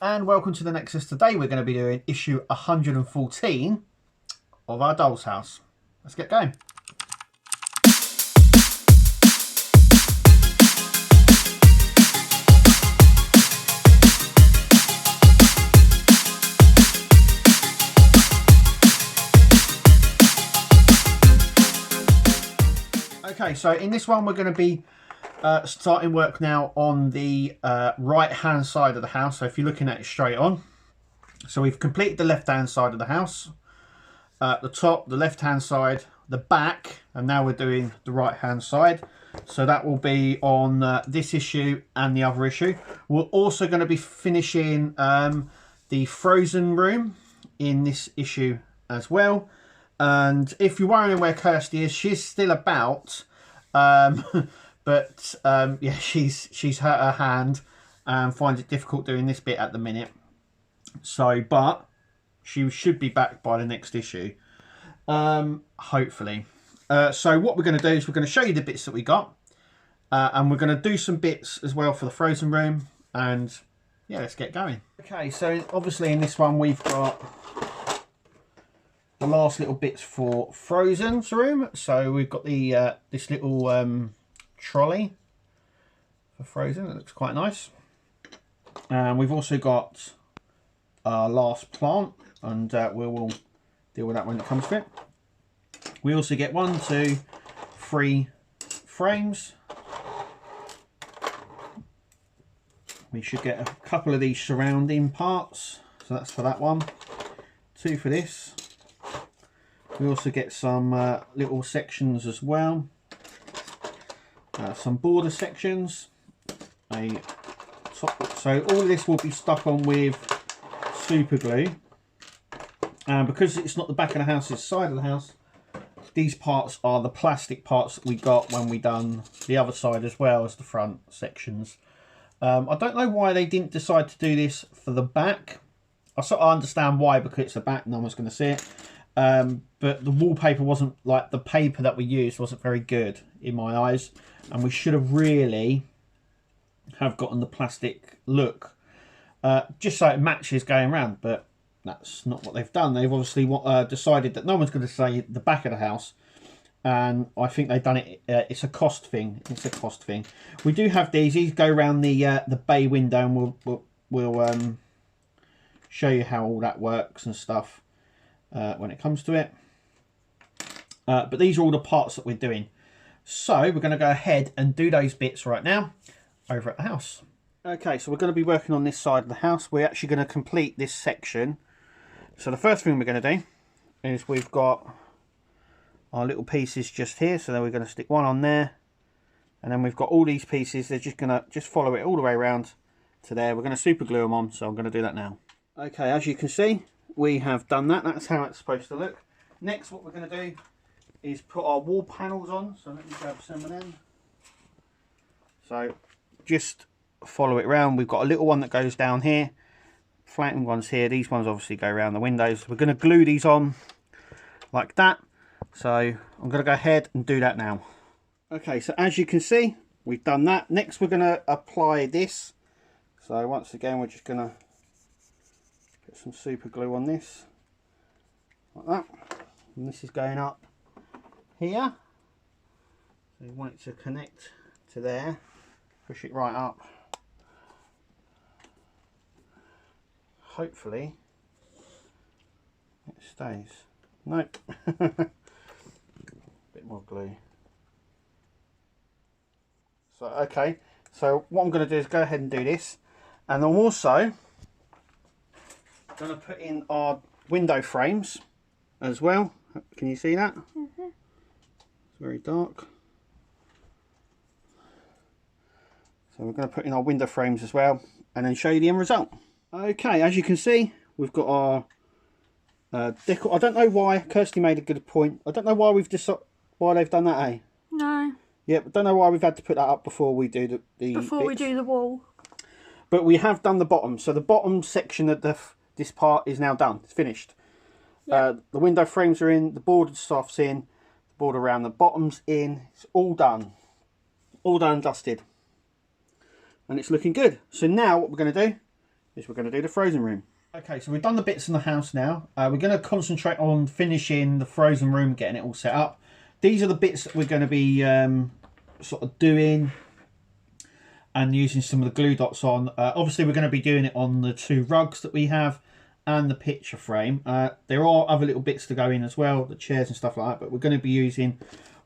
and welcome to the Nexus. Today we're going to be doing issue 114 of our Doll's House. Let's get going. Okay, so in this one we're going to be starting work now on the right hand side of the house. So if you're looking at it straight on, so we've completed the left hand side of the house, the top, the left hand side, the back, and now we're doing the right hand side. So that will be on this issue and the other issue. We're also going to be finishing the frozen room in this issue as well. And if you're wondering where Kirsty is, she's still about. But yeah, she's hurt her hand and finds it difficult doing this bit at the minute. So, but she should be back by the next issue, hopefully. So what we're going to do is we're going to show you the bits that we got, and we're going to do some bits as well for the frozen room. And yeah, let's get going. Okay, so obviously in this one we've got the last little bits for Frozen's room. So we've got the this little trolley for Frozen. It looks quite nice. And we've also got our last plant, and we will deal with that when it comes to it. We also get 1, 2, 3 frames. We should get a couple of these surrounding parts, so that's for that one. 2 for this. We also get some little sections as well. Some border sections, a top. So all of this will be stuck on with super glue, and because it's not the back of the house, it's the side of the house, these parts are the plastic parts that we got when we done the other side as well as the front sections. I don't know why they didn't decide to do this for the back. I sort of understand why, because it's the back, no one's going to see it. But the wallpaper wasn't, like, the paper that we used wasn't very good in my eyes, and we should have really have gotten the plastic look, just so it matches going around. But that's not what they've done. They've obviously decided that no one's going to say the back of the house, and I think they've done it. It's a cost thing. It's a cost thing. We do have these. These go around the bay window, and we'll show you how all that works and stuff when it comes to it. But these are all the parts that we're doing. So we're going to go ahead and do those bits right now over at the house. Okay, so we're going to be working on this side of the house. We're actually going to complete this section. So the first thing we're going to do is we've got our little pieces just here. So then we're going to stick one on there. And then we've got all these pieces. They're just going to follow it all the way around to there. We're going to super glue them on. So I'm going to do that now. Okay, as you can see, we have done that. That's how it's supposed to look. Next, what we're going to do is put our wall panels on. So let me grab some of them. So just follow it around. We've got a little one that goes down here, flanking ones here. These ones obviously go around the windows. We're going to glue these on like that. So I'm going to go ahead and do that now. Okay, so as you can see, we've done that. Next, we're going to apply this. So once again, we're just going to put some super glue on this like that, and this is going up here. So you want it to connect to there. Push it right up. Hopefully it stays. Nope. Bit more glue. So okay, so what I'm going to do is go ahead and do this, and I'm also going to put in our window frames as well. Can you see that? Mm-hmm. It's very dark. So we're going to put in our window frames as well, and then show you the end result. Okay, as you can see, we've got our decor. I don't know why. Kirsty made a good point. I don't know why why they've done that, eh? No. Yeah, but don't know why we've had to put that up before we do the before bits. we do the wall. But we have done the bottom. So the bottom section of this part is now done. It's finished. Yep. The window frames are in, the border stuff's in, the border around the bottom's in. It's all done. All done and dusted. And it's looking good. So now what we're going to do is we're going to do the frozen room. Okay, so we've done the bits in the house now. We're going to concentrate on finishing the frozen room, getting it all set up. These are the bits that we're going to be sort of doing and using some of the glue dots on. Obviously, we're going to be doing it on the 2 rugs that we have and the picture frame. There are other little bits to go in as well, the chairs and stuff like that, but we're going to be using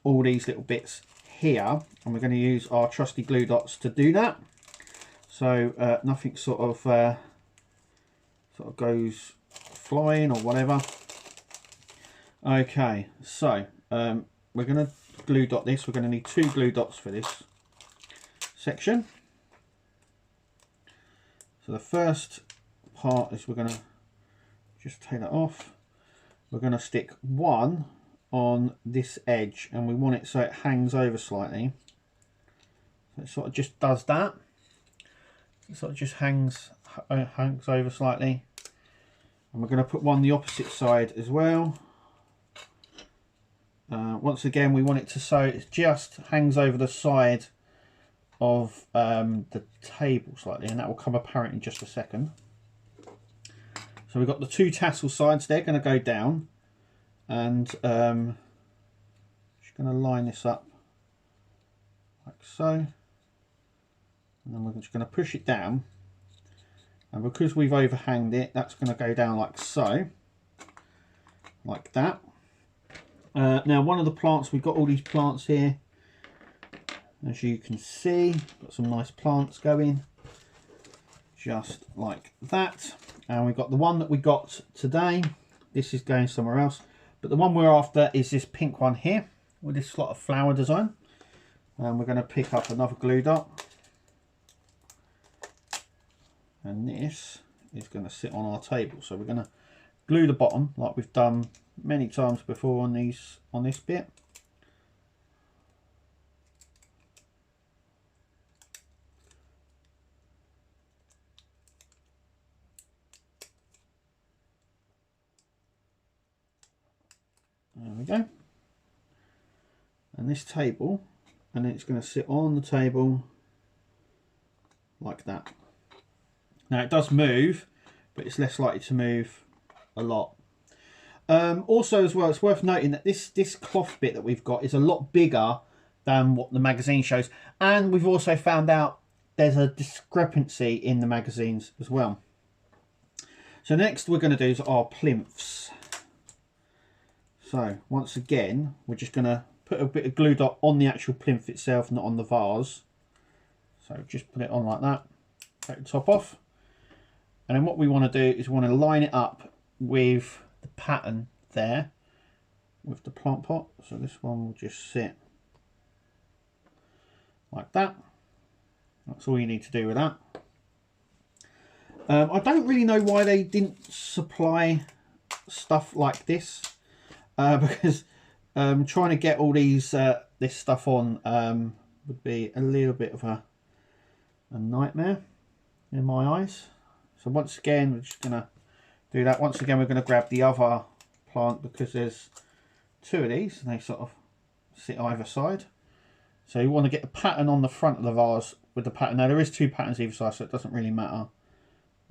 all these little bits here, and we're going to use our trusty glue dots to do that. So nothing sort of goes flying or whatever. Okay, so we're going to glue dot this. We're going to need 2 glue dots for this section. So the first part is we're going to just take that off. We're going to stick 1 on this edge, and we want it so it hangs over slightly. So it sort of just does that. It sort of just hangs over slightly. And we're going to put 1 the opposite side as well. Once again, we want it to so it just hangs over the side of the table slightly, and that will come apparent in just a second. So we've got the 2 tassel sides, they're going to go down, and just going to line this up like so, and then we're just going to push it down, and because we've overhanged it, that's going to go down like so, like that. Now one of the plants, we've got all these plants here, as you can see, got some nice plants going, just like that. And we've got the one that we got today, this is going somewhere else, but the one we're after is this pink one here, with this sort of flower design. And we're going to pick up another glue dot, and this is going to sit on our table. So we're going to glue the bottom like we've done many times before on this bit. There we go. And this table, and it's going to sit on the table like that. Now it does move, but it's less likely to move a lot. Also as well, it's worth noting that this cloth bit that we've got is a lot bigger than what the magazine shows, and we've also found out there's a discrepancy in the magazines as well. So next we're going to do is our plinths. So once again, we're just going to put a bit of glue dot on the actual plinth itself, not on the vase. So just put it on like that, take the top off, and then what we want to do is we want to line it up with the pattern there with the plant pot. So this one will just sit like that. That's all you need to do with that. I don't really know why they didn't supply stuff like this, because trying to get all these this stuff on would be a little bit of a nightmare in my eyes. So once again, we're just going to do that. Once again, we're going to grab the other plant, because there's 2 of these and they sort of sit either side. So you want to get the pattern on the front of the vase with the pattern. Now there is 2 patterns either side, so it doesn't really matter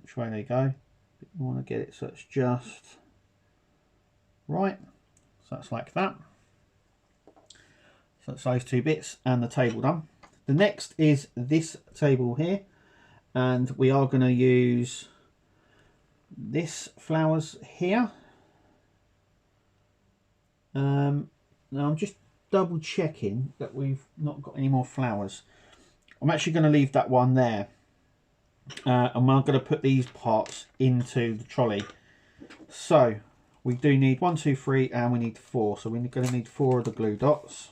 which way they go. But you want to get it so it's just right. So that's like that. So that's those 2 bits and the table done. The next is this table here, and we are going to use this flowers here. Now I'm just double checking that we've not got any more flowers. I'm actually going to leave that one there, and I'm going to put these parts into the trolley. So we do need 1, 2, 3, and we need 4. So we're going to need 4 of the glue dots,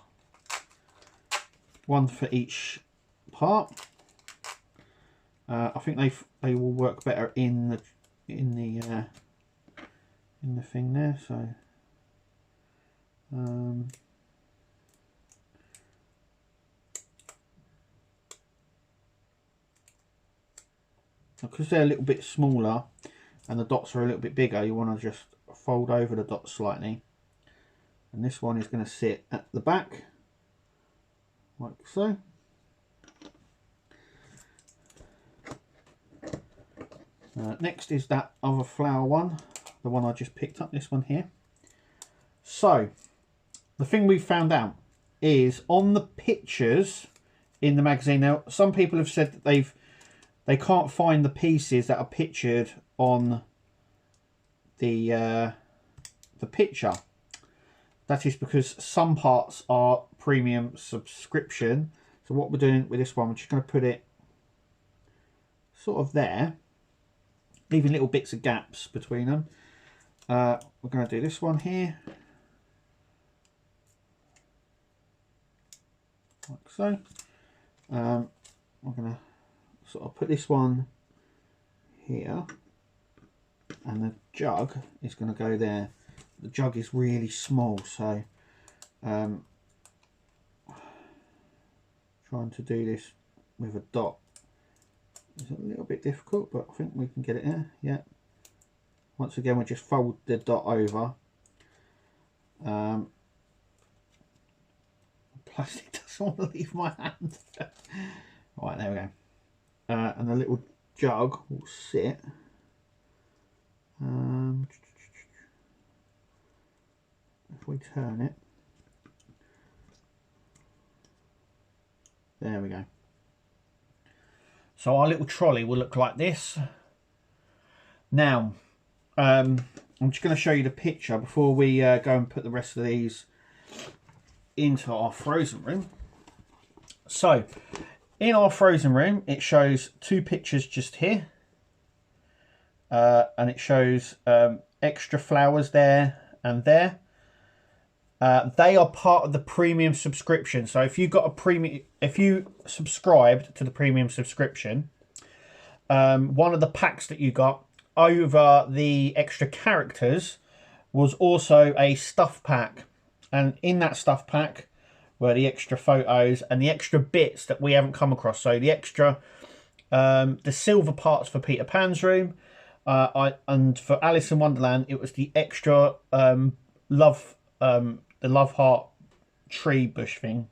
1 for each part. I think they will work better in the thing there. So because they're a little bit smaller and the dots are a little bit bigger, you want to just fold over the dots slightly, and this one is going to sit at the back like so. Next is that other flower one, the one I just picked up, this one here. So the thing we found out is on the pictures in the magazine. Now some people have said that they can't find the pieces that are pictured on the picture. That is because some parts are premium subscription. So what we're doing with this one, we're just going to put it sort of there, leaving little bits of gaps between them. We're going to do this one here, like so. We're going to sort of put this one here, and the jug is going to go there. The jug is really small, so trying to do this with a dot is a little bit difficult, but I think we can get it there. Yeah. Once again, we just fold the dot over. Plastic doesn't want to leave my hand. Right, there we go. And the little jug will sit. If we turn it, there we go. So our little trolley will look like this. Now, I'm just going to show you the picture before we go and put the rest of these into our frozen room. So, in our frozen room, it shows two pictures just here. And it shows extra flowers there and there. They are part of the premium subscription. So if you got a premium, if you subscribed to the premium subscription, one of the packs that you got over the extra characters was also a stuff pack, and in that stuff pack were the extra photos and the extra bits that we haven't come across. So the extra, the silver parts for Peter Pan's room, and for Alice in Wonderland, it was the extra the love heart tree bush thing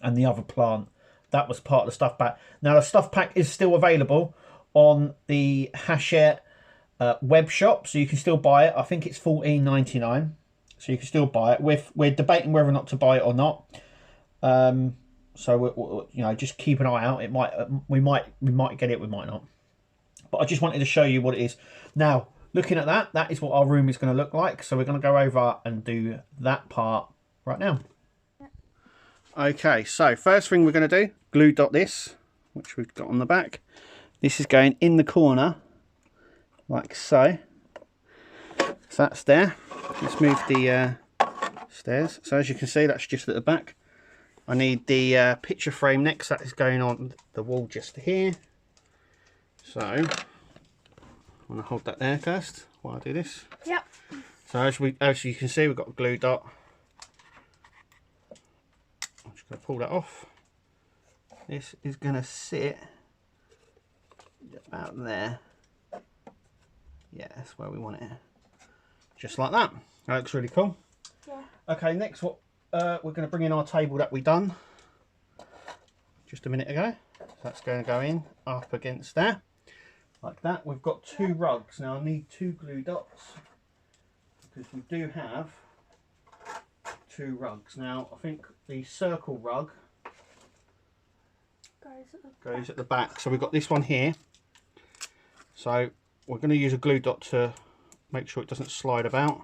and the other plant. That was part of the stuff pack. Now the stuff pack is still available on the Hachette web shop, so you can still buy it. I think it's $14.99, so you can still buy it. We're debating whether or not to buy it or not. So you know, just keep an eye out. It might we might get it, we might not. But I just wanted to show you what it is. Now, looking at that, that is what our room is going to look like. So we're going to go over and do that part right now. Okay, so first thing we're going to do, glue dot this, which we've got on the back. This is going in the corner, like so. So that's there. Let's move the stairs. So as you can see, that's just at the back. I need the picture frame next. That is going on the wall just here. So I'm going to hold that there first while I do this. Yep. So as you can see, we've got a glue dot. I'm just going to pull that off. This is going to sit about there. Yeah, that's where we want it. Just like that. That looks really cool. Yeah. Okay, next what we're going to bring in our table that we done just a minute ago. So that's going to go in up against there. Like that. We've got two rugs. Now I need two glue dots because we do have two rugs. Now I think the circle rug goes at the back. So we've got this one here. So we're going to use a glue dot to make sure it doesn't slide about.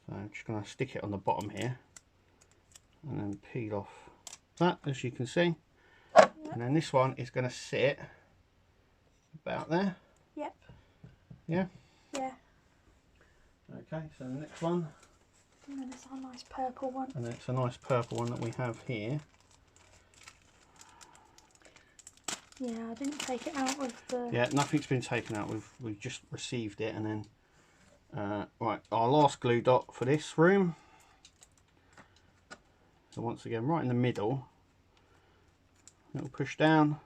So I'm just going to stick it on the bottom here and then peel off that, as you can see. Yep. And then this one is going to sit about there. Yep. Yeah? Yeah. Okay, so the next one. And then it's a nice purple one. And it's a nice purple one that we have here. Yeah, I didn't take it out of the... Yeah, nothing's been taken out. We've just received it, and then right, our last glue dot for this room. So once again, right in the middle, little push down,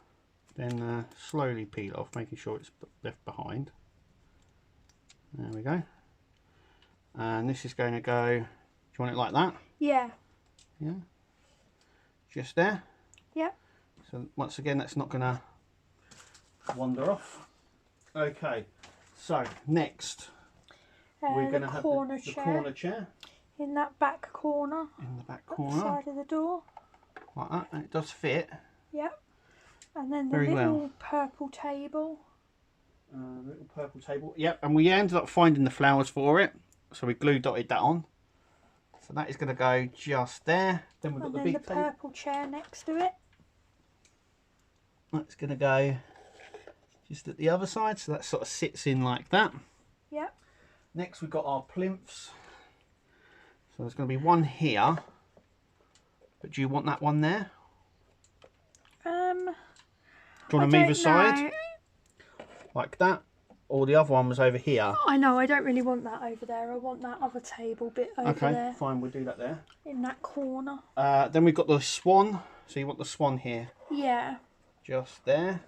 then slowly peel off, making sure it's left behind. There we go. And this is going to go, do you want it like that? Yeah. Yeah. Just there. Yep. So once again, that's not going to wander off. Okay, so next we're going to have the corner chair. In that back corner. In the back At corner. the side of the door. Like that, and it does fit. Yep. And then the Very little purple table. Little purple table. Yep, and we ended up finding the flowers for it. So we glue dotted that on. So that is going to go just there. Then we've got the big table. Purple chair next to it. That's going to go just at the other side. So that sort of sits in like that. Yep. Next we've got our plinths. So there's going to be one here. But do you want that one there? Do you want them either side? Like that? Or the other one was over here? I know, I don't really want that over there. I want that other table bit over there. Okay, fine, we'll do that there. In that corner. Then we've got the swan. So you want the swan here? Yeah. Just there.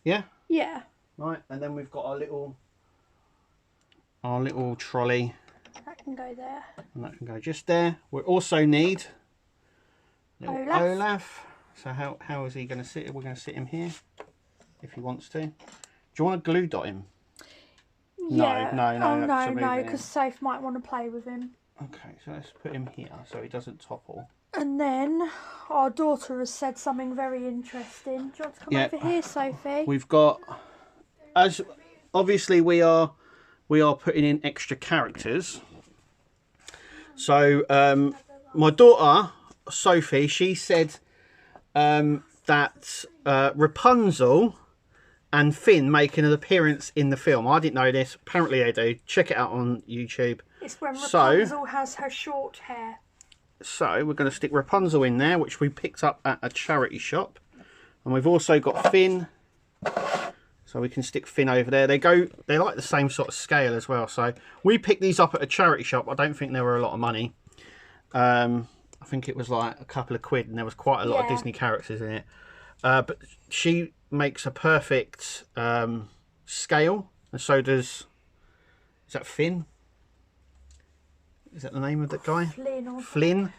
Yeah? Yeah. Right, and then we've got our little trolley. That can go there. And that can go just there. We also need Olaf. So how is he going to sit? We're going to sit him here if he wants to. Do you want to glue dot him? Yeah. No. Oh, no, because Soph might want to play with him. Okay, so let's put him here so he doesn't topple. And then our daughter has said something very interesting. Do you want to come over here, Sophie? We've got, as obviously we are putting in extra characters. So my daughter Sophie, she said that Rapunzel and Finn make an appearance in the film. I didn't know this. Apparently they do. Check it out on YouTube. It's when Rapunzel has her short hair. So we're going to stick Rapunzel in there, which we picked up at a charity shop. And we've also got Finn. So we can stick Finn over there. They like the same sort of scale as well. So we picked these up at a charity shop. I don't think they were a lot of money. I think it was like a couple of quid, and there was quite a lot of Disney characters in it. But she makes a perfect scale, and so does, is that Finn? Is that the name of that guy? Flynn.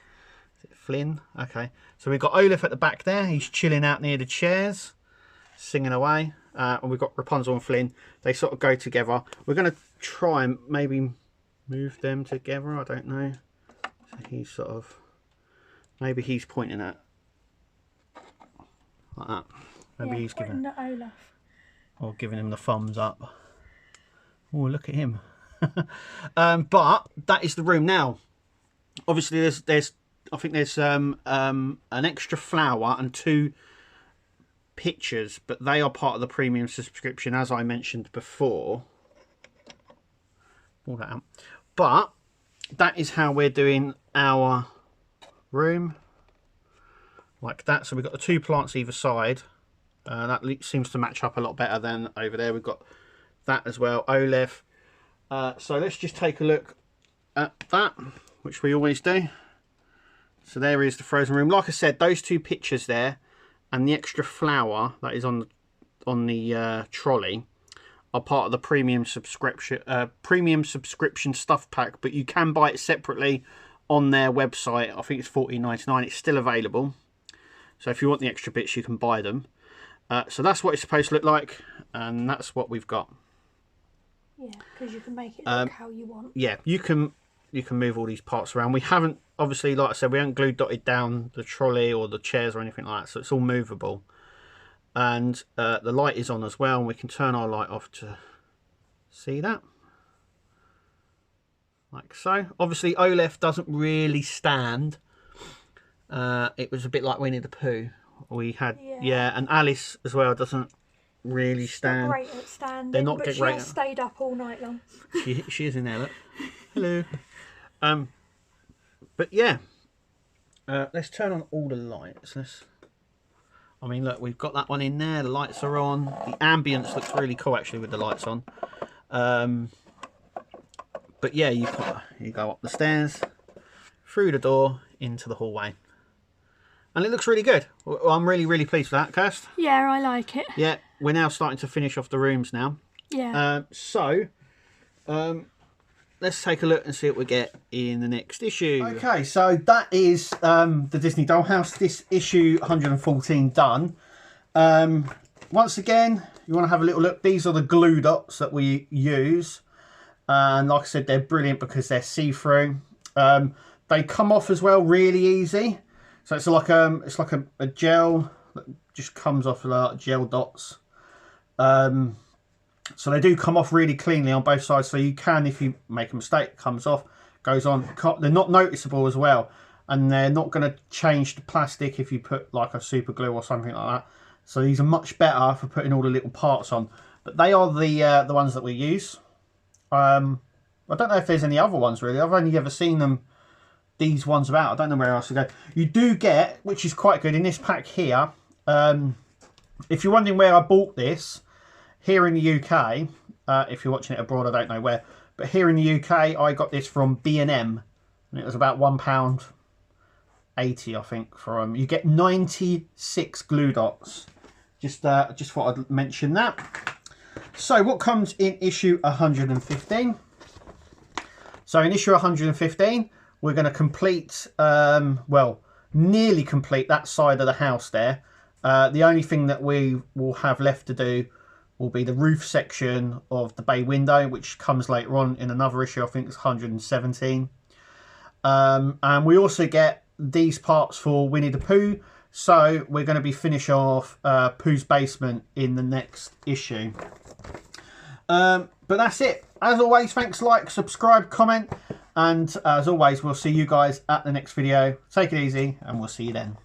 Is it Flynn? Okay. So we've got Olaf at the back there. He's chilling out near the chairs, singing away. And we've got Rapunzel and Flynn. They sort of go together. We're going to try and maybe move them together. I don't know. So he's sort of, maybe he's pointing at like that. Maybe he's giving Olaf. Or giving him the thumbs up. Oh, look at him. But that is the room now. Obviously, there's I think there's an extra flower and 2 pictures, but they are part of the premium subscription, as I mentioned before. Pull that out. But that is how we're doing our room, like that. So we've got the 2 plants either side. That seems to match up a lot better than over there. We've got that as well, Olaf. So let's just take a look at that, which we always do. So there is the frozen room. Like I said, those 2 pictures there and the extra flower that is on the trolley are part of the premium subscription stuff pack, but you can buy it separately on their website. I think it's $14.99. It's still available. So if you want the extra bits, you can buy them. So that's what it's supposed to look like, and that's what we've got. Yeah, because you can make it look how you want. Yeah, you can move all these parts around. We haven't, obviously, like I said, we haven't glue dotted down the trolley or the chairs or anything like that, so it's all movable. And the light is on as well, and we can turn our light off to see that. Like so. Obviously, Olaf doesn't really stand. It was a bit like Winnie the Pooh. We had, and Alice as well doesn't really stand. Not great at standing, they're not but she has stayed up all night long. She is in there, look. Hello. But yeah, let's turn on all the lights. I mean, look, we've got that one in there. The lights are on. The ambience looks really cool, actually, with the lights on. But yeah, you go up the stairs, through the door, into the hallway. And it looks really good. Well, I'm really, really pleased with that, Kirst. Yeah, I like it. Yeah, we're now starting to finish off the rooms now. Yeah. Let's take a look and see what we get in the next issue. Okay, so that is the Disney Dollhouse. This issue 114 done. Once again, you want to have a little look. These are the glue dots that we use. And like I said, they're brilliant because they're see-through. They come off as well really easy. So it's like a gel that just comes off like gel dots. So they do come off really cleanly on both sides. So you can, if you make a mistake, it comes off, goes on. They're not noticeable as well. And they're not going to change the plastic if you put like a super glue or something like that. So these are much better for putting all the little parts on. But they are the ones that we use. I don't know if there's any other ones really. I've only ever seen them, these ones about. I don't know where else to go. You do get, which is quite good, in this pack here. If you're wondering where I bought this, here in the UK, if you're watching it abroad, I don't know where, but here in the UK, I got this from B&M, and it was about £1.80, I think. From you get 96 glue dots. Just thought I'd mention that. So what comes in issue 115? So in issue 115, we're going to complete, well, nearly complete that side of the house there. The only thing that we will have left to do will be the roof section of the bay window, which comes later on in another issue. I think it's 117. And we also get these parts for Winnie the Pooh. So we're going to be finishing off Pooh's basement in the next issue. But that's it. As always, thanks, like, subscribe, comment, and as always, we'll see you guys at the next video. Take it easy, and we'll see you then.